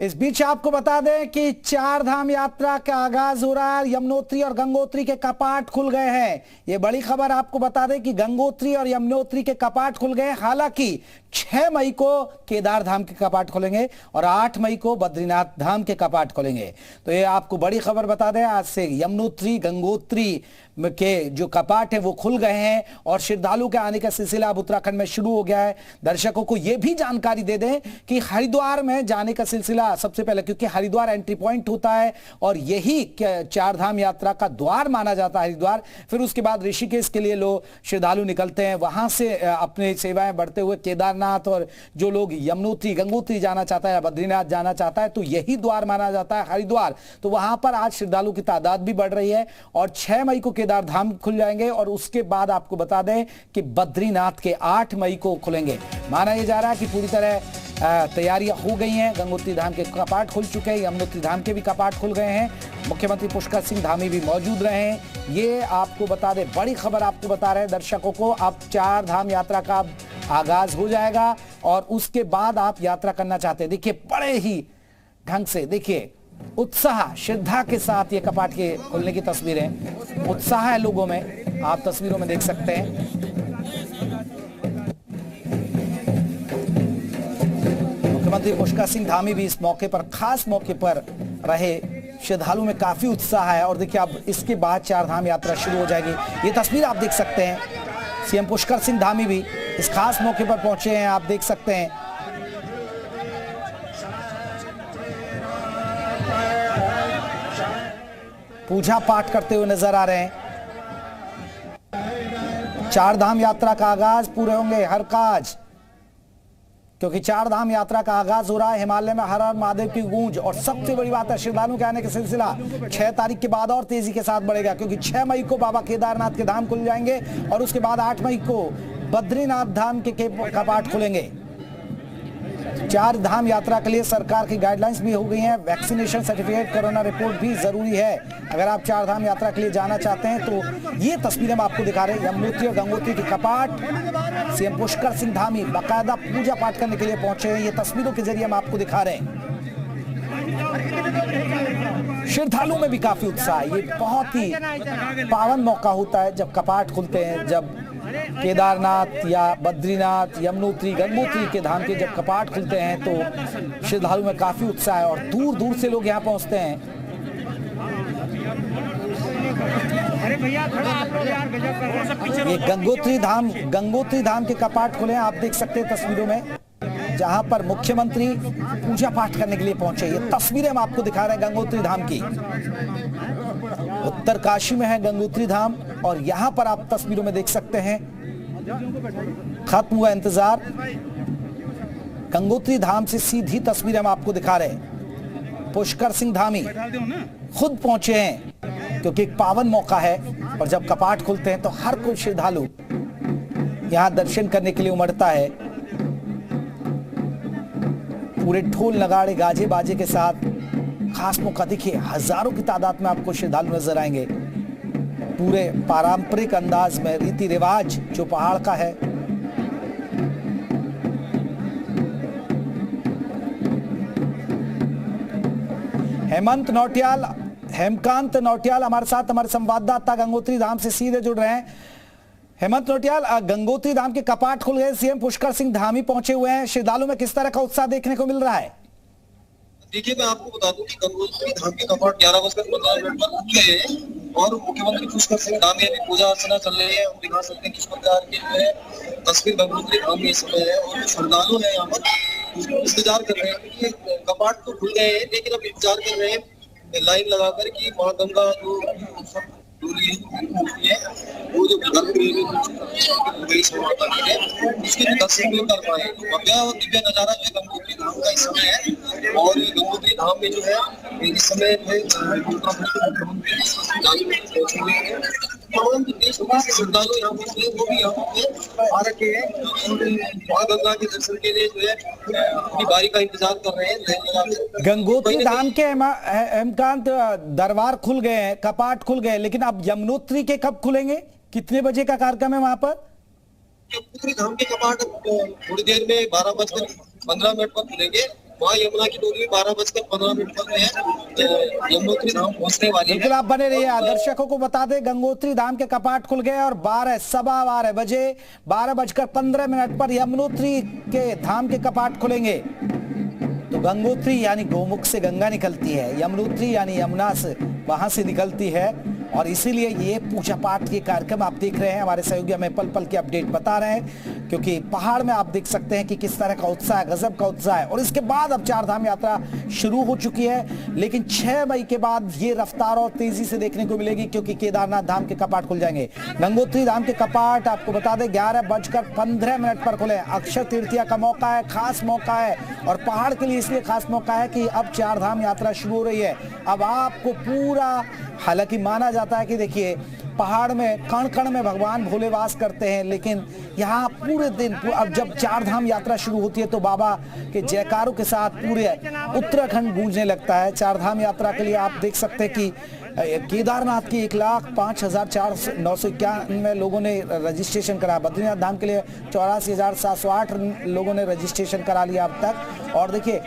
इस बीच आपको बता दें कि चार धाम यात्रा का आगाज हो रहा है। यमुनोत्री और गंगोत्री के कपाट खुल गए हैं। ये बड़ी खबर आपको बता दें कि गंगोत्री और यमुनोत्री के कपाट खुल गए। हालांकि 6 मई को केदार धाम के कपाट खुलेंगे और 8 मई को बद्रीनाथ धाम के कपाट खुलेंगे। तो ये आपको बड़ी खबर बता दें, आज से यमुनोत्री गंगोत्री के जो कपाट है वो खुल गए हैं और श्रद्धालु के आने का सिलसिला अब उत्तराखंड में शुरू हो गया है। दर्शकों को यह भी जानकारी दे दें कि हरिद्वार में जाने का सिलसिला सबसे पहले, क्योंकि हरिद्वार एंट्री पॉइंट होता है और यही चार धाम यात्रा का द्वार माना जाता है हरिद्वार। फिर उसके बाद ऋषिकेश के लिए लोग श्रद्धालु निकलते हैं, वहां से अपने सेवाएं बढ़ते हुए केदारनाथ, और जो लोग यमुनोत्री गंगोत्री जाना चाहता है या बद्रीनाथ जाना चाहता है तो यही द्वार माना जाता है हरिद्वार। तो वहां पर आज श्रद्धालु की तादाद भी बढ़ रही है और 6 मई को केदार धाम खुल जाएंगे और उसके बाद आपको बता दें कि बद्रीनाथ के 8 मई को खुलेंगे। माना यह जा रहा है कि पूरी तरह तैयारियां हो गई हैं। गंगोत्री धाम के कपाट खुल चुके हैं, यमुनोत्री धाम के भी कपाट खुल गए हैं। मुख्यमंत्री पुष्कर सिंह धामी भी मौजूद रहे हैं। ये आपको बता दें, बड़ी खबर आपको बता रहे हैं दर्शकों को। अब चार धाम यात्रा का आगाज हो जाएगा और उसके बाद आप यात्रा करना चाहते हैं, देखिए बड़े ही ढंग से, देखिए उत्साह श्रद्धा के साथ ये कपाट के खुलने की तस्वीरें, उत्साह है लोगों में, आप तस्वीरों में देख सकते हैं। मुख्यमंत्री पुष्कर सिंह धामी भी इस मौके पर, खास मौके पर रहे। श्रद्धालु में काफी उत्साह है और देखिए अब इसके बाद चार धाम यात्रा शुरू हो जाएगी। ये तस्वीर आप देख सकते हैं, सीएम पुष्कर सिंह धामी भी इस खास मौके पर पहुंचे हैं, आप देख सकते हैं। पूजा पाठ करते हुए नजर आ रहे हैं। चार धाम यात्रा का आगाज, पूरे होंगे हर काज, क्योंकि चार धाम यात्रा का आगाज हो रहा है। हिमालय में हर हर महादेव की गूंज और सबसे बड़ी बात है, श्रद्धालुओं के आने का सिलसिला 6 तारीख के बाद और तेजी के साथ बढ़ेगा, क्योंकि 6 मई को बाबा केदारनाथ के धाम खुल जाएंगे और उसके बाद 8 मई को बद्रीनाथ धाम के कपाट खुलेंगे। चार धाम यात्रा के लिए सरकार की गाइडलाइंस भी हो गई हैं। वैक्सीनेशन सर्टिफिकेट, कोरोना रिपोर्ट भी जरूरी है अगर आप चार धाम यात्रा के लिए जाना चाहते हैं। तो ये तस्वीरें हम आपको दिखा रहे हैं, यमुनोत्री और गंगोत्री के कपाट। सीएम पुष्कर सिंह धामी बाकायदा पूजा पाठ करने के लिए पहुंचे हैं, ये तस्वीरों के जरिए हम आपको दिखा रहे हैं। श्रद्धालुओं में भी काफी उत्साह है। ये बहुत ही पावन मौका होता है जब कपाट खुलते हैं, जब केदारनाथ या बद्रीनाथ, यमुनोत्री, गंगोत्री के धाम के जब कपाट खुलते हैं तो श्रद्धालुओं में काफी उत्साह है और दूर दूर से लोग यहाँ पहुंचते हैं। ये गंगोत्री धाम के कपाट खुले हैं, आप देख सकते हैं तस्वीरों में, जहां पर मुख्यमंत्री पूजा पाठ करने के लिए पहुंचे। ये तस्वीरें हम आपको दिखा रहे हैं गंगोत्री धाम की। उत्तरकाशी में है गंगोत्री धाम और यहां पर आप तस्वीरों में देख सकते हैं खत्म हुआ इंतजार। गंगोत्री धाम से सीधी तस्वीरें हम आपको दिखा रहे हैं। पुष्कर सिंह धामी खुद पहुंचे हैं क्योंकि एक पावन मौका है और जब कपाट खुलते हैं तो हर कोई श्रद्धालु यहां दर्शन करने के लिए उमड़ता है। पूरे ढोल नगाड़े गाजे बाजे के साथ खास मौका, देखिए हजारों की तादाद में आपको श्रद्धालु नजर आएंगे। पूरे पारंपरिक अंदाज में, रीति रिवाज जो पहाड़ का है। हेमकांत नौटियाल हमारे साथ, हमारे संवाददाता गंगोत्री धाम से सीधे जुड़ रहे हैं। हेमंत नौटियाल, गंगोत्री धाम के कपाट खुल गए, सीएम पुष्कर सिंह धामी पहुंचे हुए हैं, श्रद्धालुओं में किस तरह का उत्साह देखने को मिल रहा है? देखिए, मैं आपको बता दूं कि गंगोत्री धाम के कपाट 11:15 पर खुल गए हैं और मुख्यमंत्री पुष्कर सिंह धामी अभी पूजा अर्चना चल रही है। हम दिखा सकते हैं किस प्रकार की जो है तस्वीर गंगोत्री धाम में इस समय है और श्रद्धालु है यहाँ पर इंतजार कर रहे हैं कि कपाट तो खुल गए हैं, लेकिन अब इंतजार कर रहे हैं लाइन लगाकर कि माँ गंगा जो वो जो उसके दर्शन कर पाए। भव्य और दिव्य नजारा जो गंगोत्री धाम का इस समय है और गंगोत्री धाम में जो है इस समय तमाम देश के श्रद्धालु यहाँ पे वो भी यहाँ पे आ रखे हैं, माँ गंगा के दर्शन के लिए जो है अपनी बारी का इंतजार कर रहे हैं। गंगोत्री धाम के हेमकांत दरबार खुल गए हैं, कपाट खुल गए, लेकिन अब यमुनोत्री के कब खुलेंगे? कितने बजे का कार्यक्रम है वहां पर? यमुनोत्री धाम के कपाट थोड़ी देर में 12:15 पर खुलेंगे वहाँ यमुना की डोली 12:15 पर यमुनोत्री धाम पहुंचने वाली है। बिल्कुल आप बने रहिए। दर्शकों को बता दें गंगोत्री धाम के कपाट खुल गए और 12:15 बजे 12:15 पर यमुनोत्री के धाम के कपाट खुलेंगे। तो गंगोत्री यानी गोमुख से गंगा निकलती है, यमुनोत्री यानी यमुना से वहां से निकलती है, और इसीलिए ये पूजा पाठ के कार्यक्रम आप देख रहे हैं। हमारे सहयोगी हमें पल पल की अपडेट बता रहे हैं, क्योंकि पहाड़ में आप देख सकते हैं कि किस तरह का उत्साह है, गजब का उत्साह है। और इसके बाद अब चार धाम यात्रा शुरू हो चुकी है, लेकिन 6 मई के बाद ये रफ्तार और तेजी से देखने को मिलेगी, क्योंकि केदारनाथ धाम के कपाट खुल जाएंगे। गंगोत्री धाम के कपाट आपको बता दें 11:15 पर खुले। अक्षय तृतीया का मौका है, खास मौका है, और पहाड़ के लिए इसलिए खास मौका है कि अब चार धाम यात्रा शुरू हो रही है। अब आपको पूरा, हालांकि माना जाता है कि देखिए पहाड़ में कण कण में भगवान भोले वास करते हैं, लेकिन यहाँ पूरे दिन, अब जब चार धाम यात्रा शुरू होती है तो बाबा के जयकारों के साथ पूरे उत्तराखंड गूंजने लगता है। चार धाम यात्रा के लिए आप देख सकते हैं कि केदारनाथ की 1,05,991 लोगों ने रजिस्ट्रेशन करा, बद्रीनाथ धाम के लिए 84,708 लोगों ने रजिस्ट्रेशन करा लिया अब तक। और देखिए,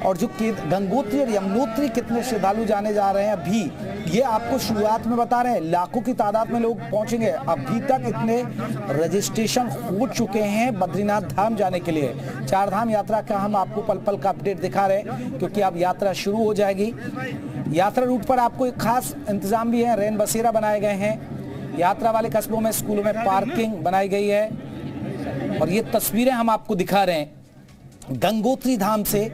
और जो गंगोत्री और यमुनोत्री कितने श्रद्धालु जाने जा रहे हैं अभी, ये आपको शुरुआत में बता रहे हैं, लाखों की तादाद में लोग पहुंचेंगे। अभी तक इतने रजिस्ट्रेशन हो चुके हैं बद्रीनाथ धाम जाने के लिए। चार धाम यात्रा का हम आपको पल पल का अपडेट दिखा रहे हैं, क्योंकि अब यात्रा शुरू हो जाएगी। यात्रा रूट पर आपको एक खास इंतजाम भी है, रैन बसेरा बनाए गए हैं, यात्रा वाले कस्बों में, स्कूलों में पार्किंग बनाई गई है। और ये तस्वीरें हम आपको दिखा रहे हैं गंगोत्री धाम से,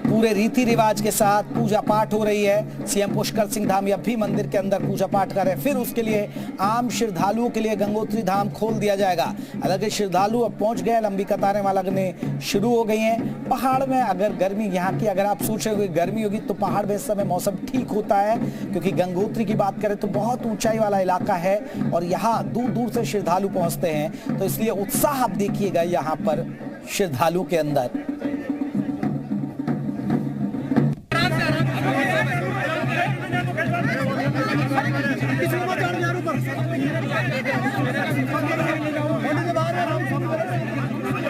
पूरे रीति रिवाज के साथ पूजा पाठ हो रही है। सीएम पुष्कर सिंह धामी अब भी मंदिर के अंदर पूजा पाठ कर रहे हैं। फिर उसके लिए आम श्रद्धालुओं के लिए गंगोत्री धाम खोल दिया जाएगा। हालांकि श्रद्धालु अब पहुंच गए, लंबी कतारें वहां लगने शुरू हो गई हैं। पहाड़ में अगर गर्मी, यहाँ की अगर आप सोच रहे हो गर्मी होगी, तो पहाड़ में इस समय मौसम ठीक होता है, क्योंकि गंगोत्री की बात करें तो बहुत ऊंचाई वाला इलाका है और यहाँ दूर दूर से श्रद्धालु पहुंचते हैं, तो इसलिए उत्साह आप देखिएगा यहाँ पर श्रद्धालुओं के अंदर।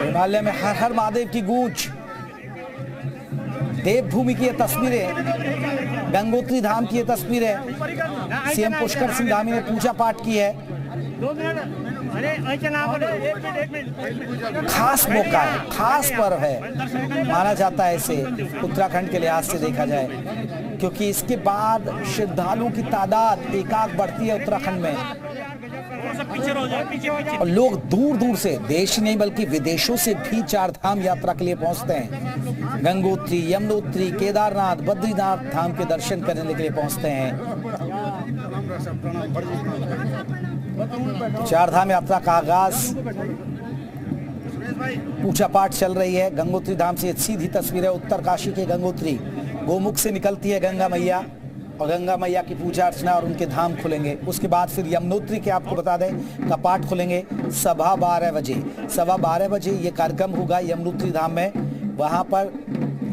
हिमालय में हर हर महादेव की गूंज, देवभूमि की ये तस्वीरें, गंगोत्री धाम की ये तस्वीरें। सीएम पुष्कर सिंह धामी ने पूजा पाठ की है। खास मौका है, खास पर्व है, माना जाता है इसे उत्तराखंड के लिहाज से देखा जाए, क्योंकि इसके बाद श्रद्धालुओं की तादाद एकाक बढ़ती है उत्तराखंड में, और लोग दूर दूर से, देश नहीं बल्कि विदेशों से भी चार धाम यात्रा के लिए पहुंचते हैं। गंगोत्री, यमुनोत्री, केदारनाथ, बद्रीनाथ धाम के दर्शन करने के लिए पहुंचते हैं। चार धाम यात्रा का आगाज, पूजा पाठ चल रही है। गंगोत्री धाम से सीधी तस्वीर है उत्तरकाशी के गंगोत्री, गोमुख से निकलती है गंगा मैया, और गंगा मैया की पूजा अर्चना और उनके धाम खुलेंगे। उसके बाद फिर यमुनोत्री के आपको बता दें कपाट खुलेंगे 12:15 बजे। 12:15 बजे ये कार्यक्रम होगा यमुनोत्री धाम में। वहां पर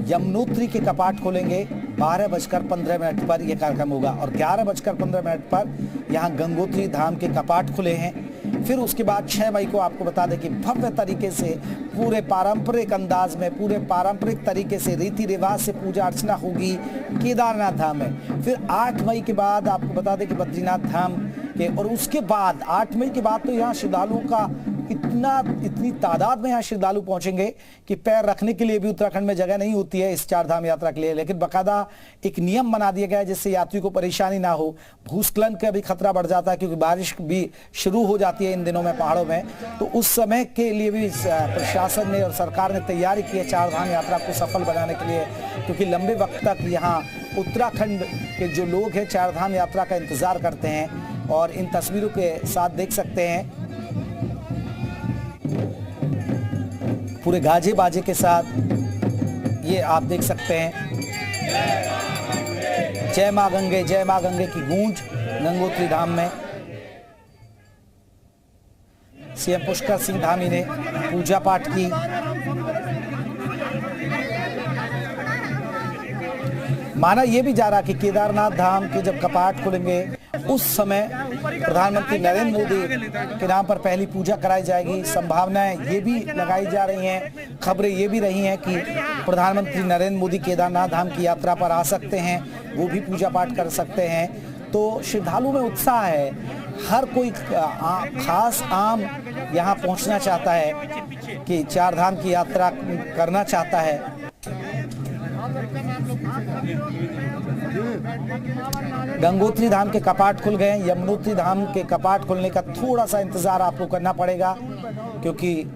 यमुनोत्री के कपाट खोलेंगे 12:15 पर यह कार्यक्रम होगा, और 11:15 पर यहाँ गंगोत्री धाम के कपाट खुले हैं। फिर उसके बाद 6 मई को आपको बता दें कि भव्य तरीके से, पूरे पारंपरिक अंदाज में, पूरे पारंपरिक तरीके से, रीति रिवाज से पूजा अर्चना होगी केदारनाथ धाम में। फिर 8 मई के बाद आपको बता दें कि बद्रीनाथ धाम के, और उसके बाद 8 मई के बाद तो यहाँ श्रद्धालुओं का इतनी तादाद में यहाँ श्रद्धालु पहुंचेंगे कि पैर रखने के लिए भी उत्तराखंड में जगह नहीं होती है इस चार धाम यात्रा के लिए। लेकिन बाकायदा एक नियम बना दिया गया है जिससे यात्री को परेशानी ना हो। भूस्खलन का भी खतरा बढ़ जाता है, क्योंकि बारिश भी शुरू हो जाती है इन दिनों में पहाड़ों में, तो उस समय के लिए भी प्रशासन ने और सरकार ने तैयारी की है चार धाम यात्रा को सफल बनाने के लिए, क्योंकि लंबे वक्त तक यहाँ उत्तराखंड के जो लोग हैं चार धाम यात्रा का इंतजार करते हैं। और इन तस्वीरों के साथ देख सकते हैं पूरे गाजे बाजे के साथ, ये आप देख सकते हैं जय मां गंगे की गूंज गंगोत्री धाम में। सीएम पुष्कर सिंह धामी ने पूजा पाठ की। माना यह भी जा रहा कि केदारनाथ धाम के जब कपाट खुलेंगे उस समय प्रधानमंत्री नरेंद्र मोदी के नाम पर पहली पूजा कराई जाएगी। संभावनाएं ये भी लगाई जा रही हैं, खबरें ये भी रही हैं कि प्रधानमंत्री नरेंद्र मोदी केदारनाथ धाम की यात्रा पर आ सकते हैं, वो भी पूजा पाठ कर सकते हैं। तो श्रद्धालु में उत्साह है, हर कोई खास आम यहाँ पहुँचना चाहता है कि चार धाम की यात्रा करना चाहता है। गंगोत्री धाम के कपाट खुल गए हैं, यमुनोत्री धाम के कपाट खुलने का थोड़ा सा इंतजार आपको करना पड़ेगा, क्योंकि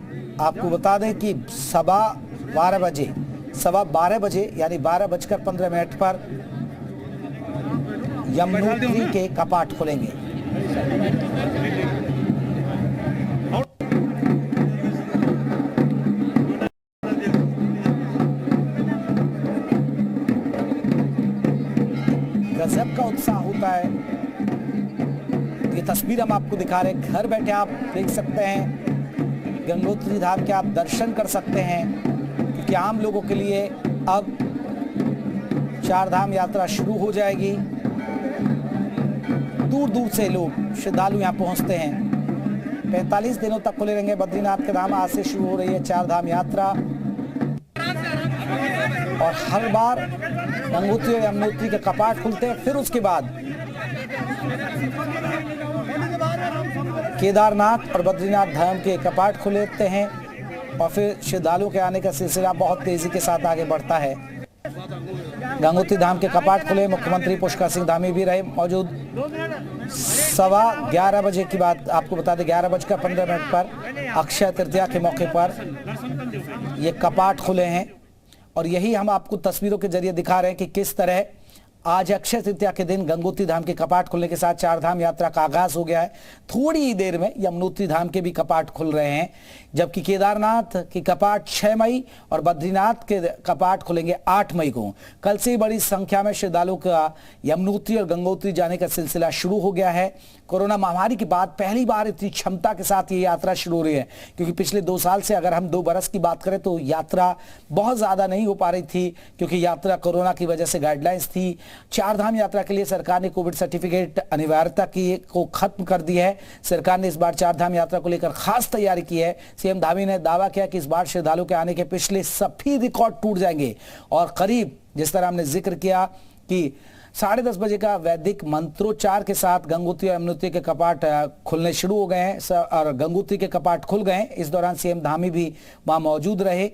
आपको बता दें कि सवा 12 बजे यानी 12:15 पर यमुनोत्री के कपाट खुलेंगे। गजब का उत्साह होता है। ये तस्वीर हम आपको दिखा रहे हैं, घर बैठे आप देख सकते हैं, गंगोत्री धाम के आप दर्शन कर सकते हैं, क्योंकि आम लोगों के लिए अब चार धाम यात्रा शुरू हो जाएगी। दूर दूर से लोग श्रद्धालु यहाँ पहुँचते हैं। 45 दिनों तक खुले रहेंगे बद्रीनाथ के धाम। आज से शुरू हो रही है चार धाम यात्रा और हर बार गंगोत्री और यमुनोत्री के कपाट खुलते हैं, फिर उसके बाद केदारनाथ और बद्रीनाथ धाम के कपाट खुलते हैं और फिर श्रद्धालुओं के आने का सिलसिला बहुत तेजी के साथ आगे बढ़ता है। गंगोत्री धाम के कपाट खुले, मुख्यमंत्री पुष्कर सिंह धामी भी रहे मौजूद। 11:15 बजे की बात आपको बता दें, 11:15 पर अक्षय तृतीया के मौके पर ये कपाट खुले हैं और यही हम आपको तस्वीरों के जरिए दिखा रहे हैं कि किस तरह आज अक्षय तृतीया के दिन गंगोत्री धाम के कपाट खुलने के साथ चार धाम यात्रा का आगाज हो गया है। थोड़ी ही देर में यमुनोत्री धाम के भी कपाट खुल रहे हैं, जबकि केदारनाथ के कपाट 6 मई और बद्रीनाथ के कपाट खुलेंगे 8 मई को। कल से बड़ी संख्या में श्रद्धालुओं का यमुनोत्री और गंगोत्री जाने का सिलसिला शुरू हो गया है। कोरोना महामारी के बाद पहली बार इतनी क्षमता के साथ ये यात्रा शुरू हो रही है, क्योंकि पिछले 2 साल से अगर हम 2 बरस की बात करें तो यात्रा बहुत ज्यादा नहीं हो पा रही थी, क्योंकि यात्रा कोरोना की वजह से गाइडलाइंस थी। चार धाम यात्रा के लिए सरकार ने कोविड सर्टिफिकेट अनिवार्यता को खत्म कर दी है। सरकार ने इस बार चार धाम यात्रा को लेकर खास तैयारी की है। सीएम धामी ने दावा किया कि इस बार श्रद्धालुओं के आने के पिछले सभी रिकॉर्ड टूट जाएंगे और करीब, जिस तरह हमने जिक्र किया कि 10:30 बजे का वैदिक मंत्रोच्चार के साथ गंगोत्री और यमुनोत्री के कपाट खुलने शुरू हो गए हैं और गंगोत्री के कपाट खुल गए हैं। इस दौरान सीएम धामी भी वहां मौजूद रहे।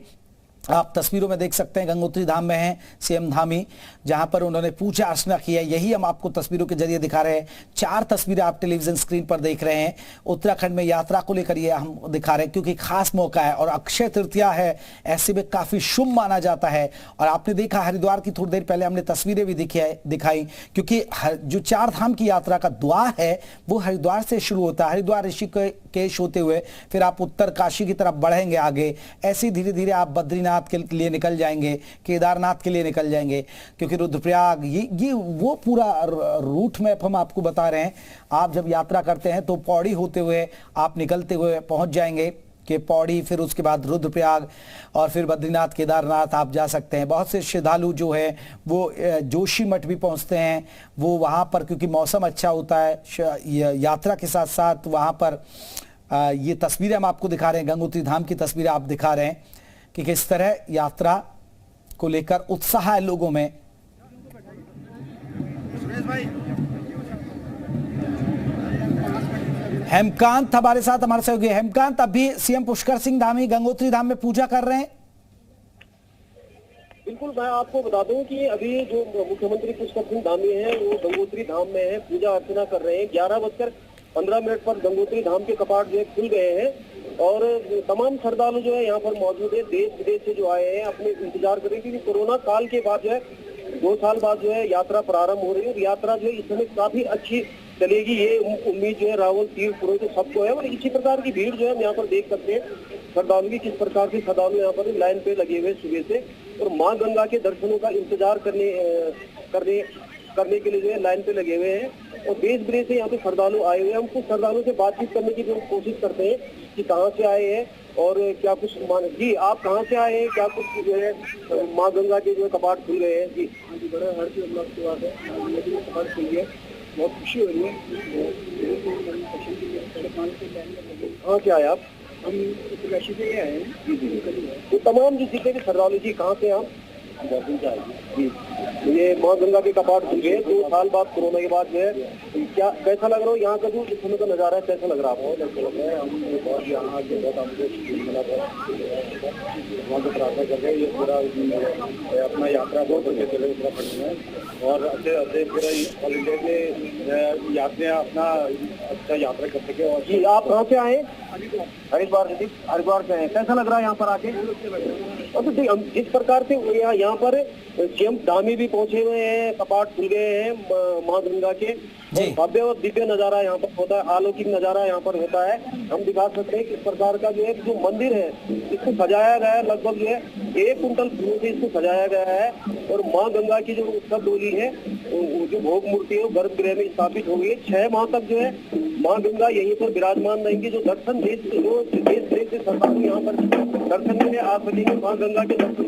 आप तस्वीरों में देख सकते हैं गंगोत्री धाम में हैं सीएम धामी, जहां पर उन्होंने पूजा अर्चना की है। यही हम आपको तस्वीरों के जरिए दिखा रहे हैं। 4 तस्वीरें आप टेलीविजन स्क्रीन पर देख रहे हैं। उत्तराखंड में यात्रा को लेकर ये हम दिखा रहे हैं, क्योंकि खास मौका है और अक्षय तृतीया है, ऐसे में काफी शुभ माना जाता है। और आपने देखा हरिद्वार की थोड़ी देर पहले हमने तस्वीरें भी दिखाई, क्योंकि जो चार धाम की यात्रा का द्वार है वो हरिद्वार से शुरू होता है। हरिद्वार ऋषिकेश होते हुए फिर आप उत्तर काशी की तरफ बढ़ेंगे आगे, ऐसे धीरे धीरे आप बद्रीनाथ के लिए निकल जाएंगे, केदारनाथ के लिए निकल जाएंगे, क्योंकि रुद्रप्रयाग ये वो पूरा रूट मैप हम आपको बता रहे हैं। आप जब यात्रा करते हैं तो पौड़ी होते हुए आप निकलते हुए पहुंच जाएंगे कि पौड़ी, फिर उसके बाद रुद्रप्रयाग और फिर बद्रीनाथ केदारनाथ आप जा सकते हैं। बहुत से श्रद्धालु जो है वो जोशीमठ भी पहुंचते हैं, वो वहां पर क्योंकि मौसम अच्छा होता है यात्रा के साथ साथ वहां पर ये तस्वीरें हम आपको दिखा रहे हैं, गंगोत्री धाम की तस्वीरें आप दिखा रहे हैं कि किस तरह यात्रा को लेकर उत्साह है लोगों में। हेमकांत हमारे साथ, हमारे सहयोगी हेमकांत, अभी सीएम पुष्कर सिंह धामी गंगोत्री धाम में पूजा कर रहे हैं। बिल्कुल, मैं आपको बता दूं कि अभी जो मुख्यमंत्री पुष्कर सिंह धामी हैं वो गंगोत्री धाम में है, पूजा अर्चना कर रहे हैं। 11:15 पर गंगोत्री धाम के कपाट जो है खुल गए हैं और तमाम श्रद्धालु जो है यहाँ पर मौजूद है। देश विदेश से जो आए हैं अपने इंतजार कर रहे हैं, क्योंकि कोरोना काल के बाद जो है 2 साल बाद जो है यात्रा प्रारंभ हो रही है। यात्रा जो है इस समय काफी अच्छी चलेगी, ये उम्मीद जो है रावल तीर्थ पुरोहित सबको है। और इसी प्रकार की भीड़ जो है हम यहाँ पर देख सकते हैं श्रद्धालु की, किस प्रकार के श्रद्धालु यहाँ पर लाइन पे लगे हुए सुबह से और माँ गंगा के दर्शनों का इंतजार करने के लिए जो है लाइन पे लगे हुए हैं। और देश विदेश से यहाँ पे श्रद्धालु आए हुए हैं। हम कुछ श्रद्धालुओं से बातचीत करने की जो कोशिश करते हैं कि कहाँ से आए हैं और क्या कुछ जी आप कहाँ से आए हैं, क्या कुछ जो है माँ गंगा के जो है कपाट खुल गए हैं। जी बड़ा हर्ष की बात है, कपाट खुल गए बहुत खुशी हो रही है। हाँ, क्या है आप? हम उत्तरकाशी से आए हैं। तो तमाम जो जितने भी श्रद्धालु जी कहाँ से आप? जी, ये माँ गंगा के कपाट खुल गए 2 साल बाद, कोरोना के बाद जो है, क्या कैसा लग रहा हो यहाँ का जो इस समय का नजारा है, कैसा लग रहा है आपको? हम यहाँ आके बहुत हमको मिला, वहाँ से प्रार्थना कर रहे हैं, ये पूरा अपना यात्रा बहुत अच्छे चले उत्तराखंड में, और अच्छे अच्छे पूरा ऑल इंडिया के यात्रियाँ अपना अच्छा यात्रा कर सके। और जी, आप कहाँ से आए? हरिद्वार से हैं। कैसा लग रहा है यहाँ पर आके? और तो जिस प्रकार से यहाँ पर सीएम धामी भी पहुंचे हुए हैं, कपाट खुल गए हैं माँ गंगा के, भव्य और दिव्य नजारा यहाँ पर होता है, अलौकिक नजारा यहाँ पर होता है। हम दिखा सकते हैं किस प्रकार का जो है जो मंदिर है इसको सजाया गया है, लगभग जो है 1 कुंटल फूलों से इसको सजाया गया है। और माँ गंगा की जो उत्सव डोली है, जो भोग मूर्ति है, वो गर्भगृह में स्थापित हो गई है। 6 माह तक जो है माँ गंगा यहीं पर विराजमान रहेंगे। जो दर्शन देश से श्रद्धालु यहाँ पर दर्शन के लिए आ सकेंगे, माँ गंगा के दर्शन